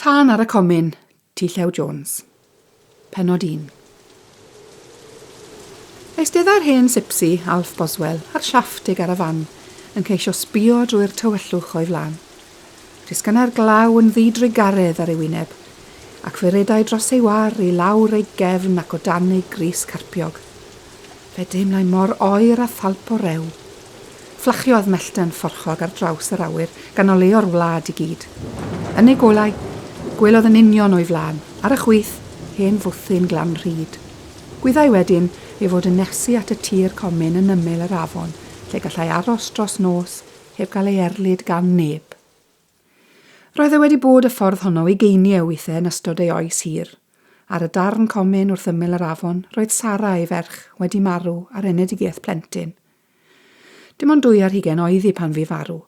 Tân ar y Comin, Llew Jones. Bennod 1. Eistedda'r hen sipsi, Alf Boswell, ar siafft ei garafan, yn ceisio sbio drwy'r tywellwch o'i flan. Rhisganau'r glaw yn ddidrigaredd ar ei wyneb, ac fe redai dros ei war i lawr ei gefn ac o dan ei gris carpiog. Fe deimlai mor oer a thalp o rew. Fflachiodd mellten fforchog ar draws yr awyr gan o leo'r wlad i gyd. Yn ei golau, gwelodd yn union o'i flan, ar y chwith, hen fwthyn glan rhyd. Gwyddai wedyn ei fod yn nesu at y tir Comin yn ymyl yr afon, lle gallai aros dros nos heb gael ei erlyd gan neb. Roedd e wedi bod y ffordd honno i geiniau weithiau yn ystod ei oes hir. Ar y darn Comin wrth ymyl yr afon, roedd Sara ei ferch wedi marw ar enedigaeth plentyn. Dim ond 2 ar 20 oedd hi pan fu farw,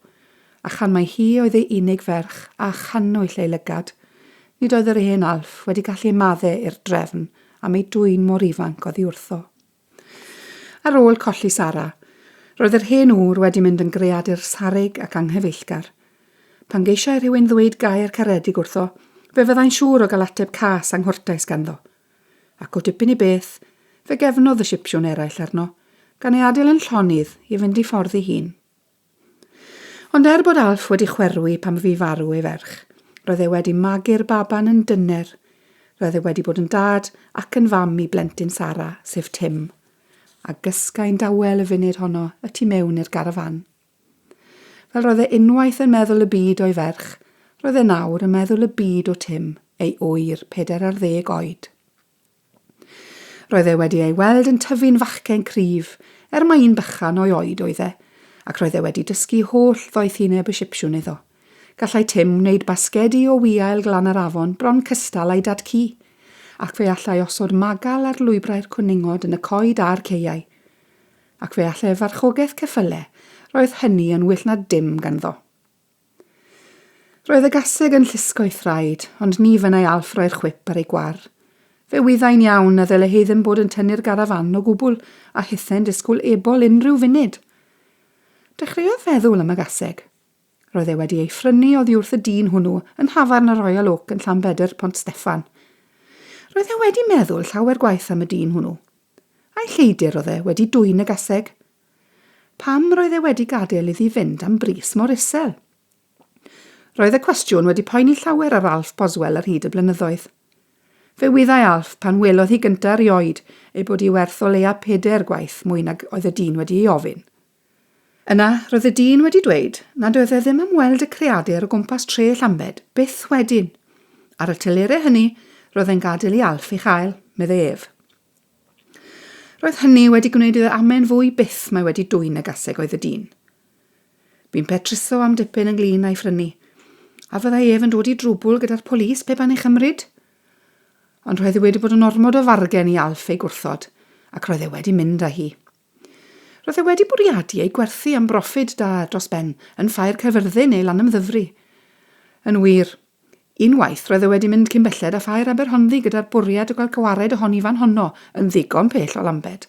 a chan mai hi oedd ei unig ferch a chanwyll ei lygad, nid oedd yr hen Alf wedi gallu maddau i'r drefn am ei dwyn mor ifanc oddi wrtho. Ar ôl colli Sara, roedd yr hen ŵr wedi mynd yn greadur sarig ac anghyfeillgar. Pan geisiau rhywun ddweud gair caredig wrtho, fe fyddai'n siŵr o gael ateb cas anghwrtais ganddo. Ac o dipyn i beth, fe gefnodd y sipsiwn eraill arno, gan ei adael yn llonydd i fynd i ffordd ei hun. Ond bod Alf wedi chwerwi pan fu farw ei ferch, roedd e wedi magu'r baban yn dyner. Roedd e wedi bod yn dad ac yn fam i blentyn Sara, sef Tim, a gysgau'n dawel y funud honno y tu mewn i'r garafan. Fel roedd e unwaith yn meddwl y byd o'i ferch, roedd e nawr yn meddwl y byd o Tim, ei oer 40 oed. Roedd e wedi ei weld yn tyfu'n fachgen cryf, mai un bychan o'i oed oedd e, ac roedd e wedi dysgu holl ddoethineb y sipsiwn iddo. Gallai Tim wneud basgedi o wiail glan yr afon bron cystal a'i dad ci, ac fe allai osod magal ar lwybrau'r cwningod yn y coed a'r ceiau. Ac fe allai farchogaeth ceffylau, roedd hynny yn well na dim ganddo. Roedd y gaseg yn llusgo ei thraed, ond ni fynnai Alf roi'r chwip ar ei gwar. Fe wyddai'n iawn a ddyle hi ddim bod yn tynnu'r garafan o gwbl a hithen disgwyl ebol unrhyw funud. Dechreuodd feddwl am y gaseg. Roedd e wedi ei phrynu oddi wrth y dyn hwnnw yn hafarn y Royal Oak yn Llanbedr Pont Steffan. Roedd e wedi meddwl llawer gwaith am y dyn hwnnw. A'i lleidir oedd e wedi dwyn y gaseg. Pam roedd e wedi gadael iddi fynd am bris mor isel? Roedd y cwestiwn wedi poeni llawer ar Alf Boswell ar hyd y blynyddoedd. Fe wyddai Alf pan welodd hi gyntaf erioed ei bod hi werth o leia 4 gwaith mwy nag oedd y dyn wedi ei ofyn. Yna, roedd y dyn wedi dweud nad oedd e ddim am weld y creadur o gwmpas tre Llambed, byth wedyn. Ar y tylerau hynny, roedd e'n gadael i Alf ei chael, meddai ef. Roedd hynny wedi gwneud iddo amen fwy byth mae wedi dwyn y gaseg oedd y dyn. Bu'n petruso am dipyn yn glin a'i phrynu, a fyddai ef yn dod i drwbl gyda'r polis pe ban ei chymryd. Ond roedd e wedi bod yn ormod o fargen i Alf ei gwrthod, ac roedd e wedi mynd â hi. Roedd e wedi bwriadu ei gwerthu am broffid da dros ben yn ffair Caerfyrddin neu Lanymddyfri. Yn wir, unwaith roedd e wedi mynd cyn belled â ffair Aberhonddu gyda'r bwriad o gael cywared ohoni fan honno yn ddigon pell o Lambed.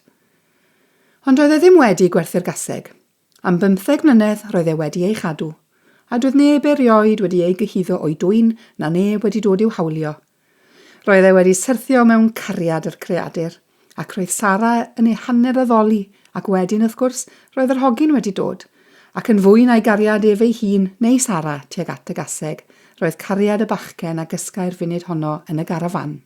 Ond roedd e ddim wedi gwerthu'r gaseg. Am 15 mlynedd roedd e wedi ei chadw, a doedd neb erioed wedi ei gyhuddo o'i dwyn na neb wedi dod i'w hawlio. Roedd e wedi syrthio mewn cariad yr creadur, ac roedd Sara yn ei hanner addoli, ac wedyn, wrth gwrs, roedd yr hogyn wedi dod, ac yn fwy na'i gariad ef ei hun neu Sara tuag at y gaseg, roedd cariad y bachgen a gysgau'r funud honno yn y garafan.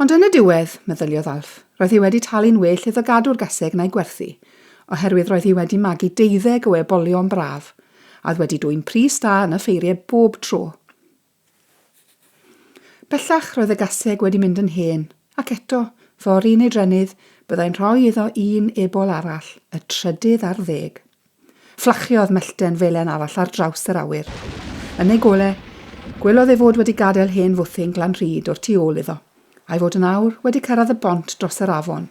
Ond yn y diwedd, meddyliodd Alf, roedd hi wedi talu'n well iddo gadw'r gaseg na'i gwerthu, oherwydd roedd hi wedi magu 12 o ebolion braf, a wedi dwyn pris da yn y ffeiriau bob tro. Bellach roedd y gaseg wedi mynd yn hen, ac eto, fori neu drenydd, byddai'n rhoi iddo un ebol arall, y 30. Fflachiodd mellten felen arall ar draws yr awyr. Yn ei golau, gwelodd ei fod wedi gadael hen fwthyn glan rhyd o'r tu ôl iddo, a'i fod yn awr wedi cyrraedd y bont dros yr afon.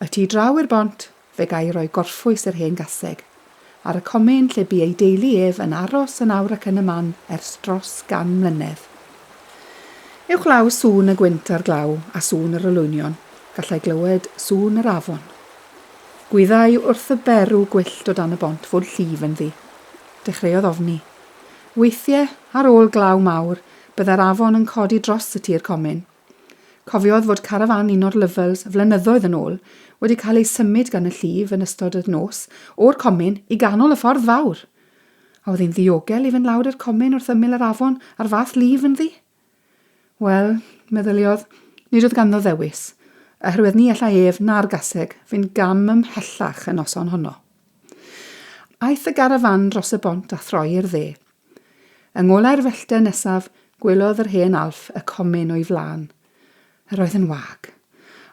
Y tu draw i'r bont, fe gai roi gorffwys yr hen gaseg. Ar y Comin lle bu ei deulu ef yn aros yn awr ac yn y man ers dros 100 mlynedd. Ewch law sŵn y gwynt ar glaw a sŵn yr olwynion, gallai glywed sŵn yr afon. Gwyddai wrth y berw gwyllt o dan y bont fod llif yn ddi. Dechreuodd ofni. Weithiau, ar ôl glaw mawr, byddai'r afon yn codi dros y tir Comin. Cofiodd fod carafan un o'r lyfels flynyddoedd yn ôl wedi cael ei symud gan y llif yn ystod y nos o'r Comin i ganol y ffordd fawr. A oedd hi'n ddiogel i fynd lawr i'r Comin wrth ymyl yr afon a'r fath lif yn ddi? Wel, meddyliodd, nid oedd ganddo ddewis, oherwydd ni allai ef na'r gaseg fynd gam ymhellach y noson honno. Aeth y garafan dros y bont a throi i'r dde. Yng ngolau'r fellten nesaf, gwelodd yr hen Alf y Comin o'i flaen. Yr oedd yn wag,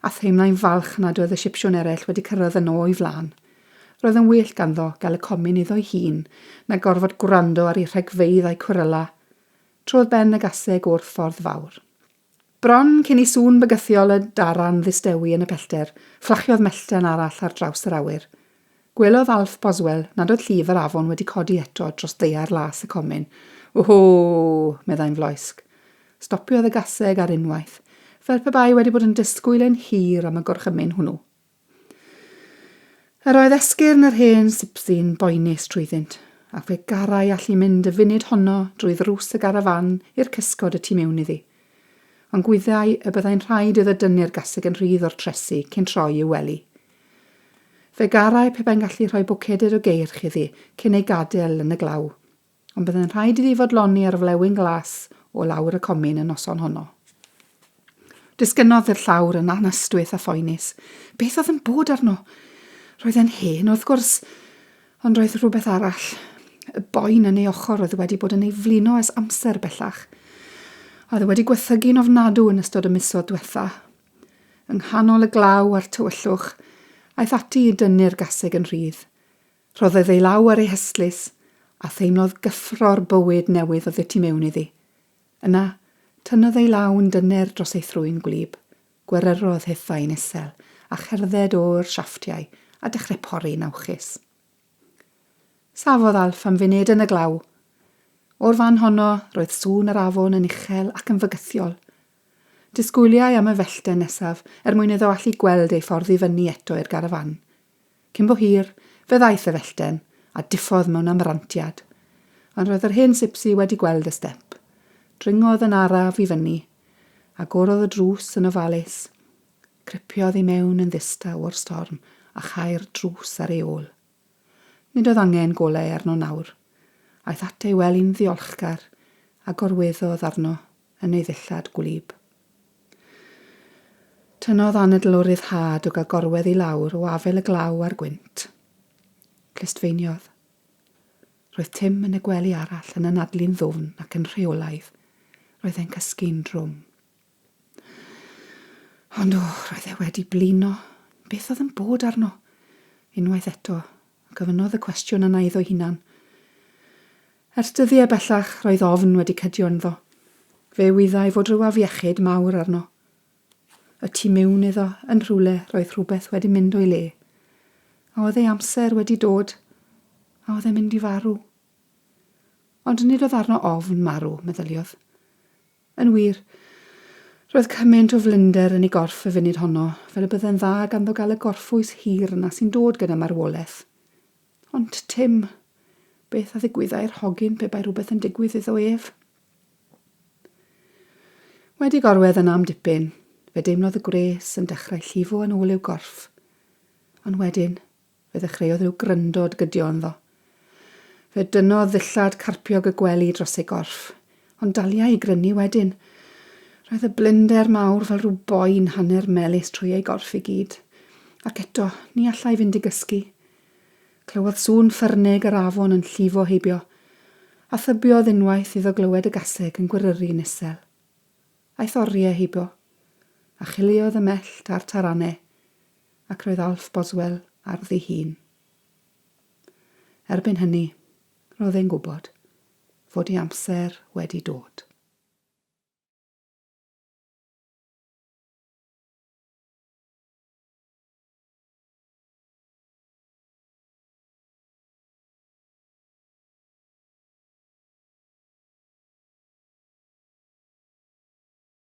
a theimlai'n falch nad oedd y Sipsiwn eraill wedi cyrraedd yno o'i flaen. Roedd yn well ganddo gael y Comin iddo'i hun, na gorfod gwrando ar ei rhegfeydd a'i cwryla, trodd ben y gaseg o'r ffordd fawr. Bron cyn i sŵn bygythiol y daran ddistewi yn y pellter, fflachiodd mellten arall ar draws yr awyr. Gwelodd Alf Boswell nad oedd llif yr afon wedi codi eto dros ddeiar las y Comin. Who, meddai'n floesg. Stopiodd y gaseg ar unwaith, fel pe bai wedi bod yn disgwyl yn hir am y gorchymyn hwnnw. Yr oedd esgyrn yr hen sipsi'n boenus trwyddynt, ac fe garau allu mynd y funud honno drwy ddrws y garafan i'r cysgod y tu mewn iddi. Ond gwyddau y byddai'n rhaid iddo dynnu'r gaseg yn rhydd o'r tresu cyn troi i'w wely. Fe garau pe bai'n gallu rhoi bwcedyd o geirch iddi cyn ei gadael yn y glaw, ond byddai'n rhaid iddi fodloni ar flewyn glas o lawr y Comin y noson honno. Disgynodd yr llawr yn anystwyth a phoenus. Beth oedd yn bod arno? Roedd e'n hen, wrth gwrs, ond roedd rhywbeth arall. Y boen yn ei ochr oedd wedi bod yn ei flino ers amser bellach. Oedd wedi gwethygu'n ofnadw yn ystod y misoedd diwetha. Yng nghanol y glaw a'r tywyllwch, aeth ati i dynnu'r gaseg yn rhydd. Rhoddodd ei law ar ei hystlys, a theimlodd gyffro'r bywyd newydd oedd y tu mewn iddi. Yna, tynnodd ei law yn dynner dros ei thrwyn gwlyb, gweryrodd hithau'n isel, a cherdded o'r siafftiau, a dechrau pori'n awchus. Safodd Alf am funed yn y glaw. O'r fan honno, roedd sŵn yr afon yn uchel ac yn fygythiol. Disgwyliau am y fellten nesaf mwyn iddo allu gweld ei ffordd i fyny eto i'r garafan. Cyn bo hir, fe ddaeth y fellten, a diffodd mewn amrantiad. Ond roedd yr hen sipsi wedi gweld y step. Dringodd yn araf i fyny, a gorodd y drws yn ofalus. Cripiodd i mewn yn ddistaw o'r storm a chau'r drws ar ei ôl. Nid oedd angen golau arno nawr. Aeth at ei wely'n ddiolchgar a gorweddodd arno yn ei ddillad gwlyb. Tynnodd anadl o ryddhad o gael gorwedd i lawr o afel y glaw a'r gwynt. Clustfeiniodd. Roedd Tim yn y gwely arall yn anadlu'n ddwfn ac yn rheolaidd. Roedd e'n cysgu'n drwm. Ond roedd e wedi blino. Beth oedd yn bod arno? Unwaith eto, gofynnodd y cwestiwn yna iddo hunan. Ers dyddiau bellach roedd ofn wedi cydio ynddo. Fe wyddai fod rhyw afiechyd mawr arno. Y tu mewn iddo yn rhywle roedd rhywbeth wedi mynd o'i le. A oedd ei amser wedi dod, a oedd e'n mynd i farw. Ond nid oedd arno ofn marw, meddyliodd. Yn wir, roedd cymaint o flinder yn ei gorff y funud honno, fel y bydde'n dda ganddo gael y gorffwys hir yna sy'n dod gyda marwolaeth. Ond Tim, beth a ddigwyddai'r hogyn pe bai rhywbeth yn digwydd iddo ef? Wedi gorwedd yna am dipyn, fe deimlodd y gres yn dechrau llifo yn ôl i'w gorff. Ond wedyn, fe ddechreuodd i'w gryndod gydio ynddo. Fe dynnodd ddillad carpiog y gwely dros ei gorff, ond dalia i grynu wedyn. Roedd y blinder mawr fel rhyw boen hanner melys trwy ei gorff i gyd. Ac eto, ni allai fynd i gysgu. Clywodd sŵn ffyrnig yr afon yn llifo heibio, a thybiodd unwaith iddo glywed y gaseg yn gwyryru'n isel. Aeth oriau heibio, a chiliodd y mellt a'r tarannau, ac roedd Alf Boswell ar ddi hun. Erbyn hynny, roedd e'n gwybod fod ei amser wedi dod.